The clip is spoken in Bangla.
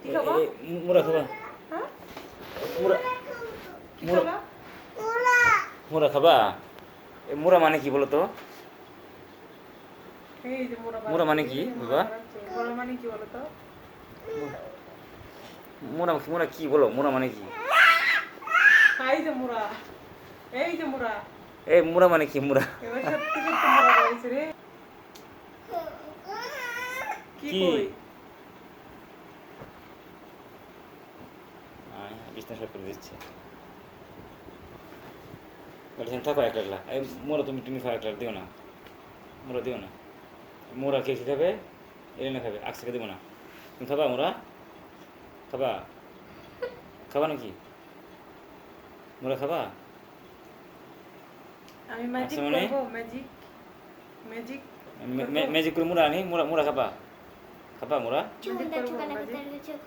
কি খাবা? মুড়া খাবা? হ্যাঁ মুড়া কি মুড়া খাবা? মুড়া খাবা? মুড়া মানে কি বলো তো? এই যে মোরা মুড়া মানে বানাচ্ছে, কি এই যে মোরা বাবা? বানাচ্ছে। মোরা মানে কি বলো তো? মুড়া মুড়া কি বলো? মুড়া মানে কি? এই যে মোরা, এই যে মোরা। এই মুড়া মানে কি মুড়া? এবার সত্যি সত্যি মোরা বানাইছে রে। কি কি? কই? বিছনা সাফ করে দিচ্ছে। বলছেন থাকো এক একলা। এই মোড়া তুমি খাও একলা দিও না। মোড়া দিও না। মোড়া কে খাবে? এলেনা খাবে। আকসাকে দেবো না। তুমি খাবা মোড়া? খাবা? খাবা নাকি? মোড়া খাবা? আমি ম্যাজিক আচ্ছা মানে? করব, ম্যাজিক। ম্যাজিক ম্যাজিক করে মুড়া আনি মুড়া মুড়া খাবা? খাবা মোড়া? ম্যাজিক করব, ম্যাজিক।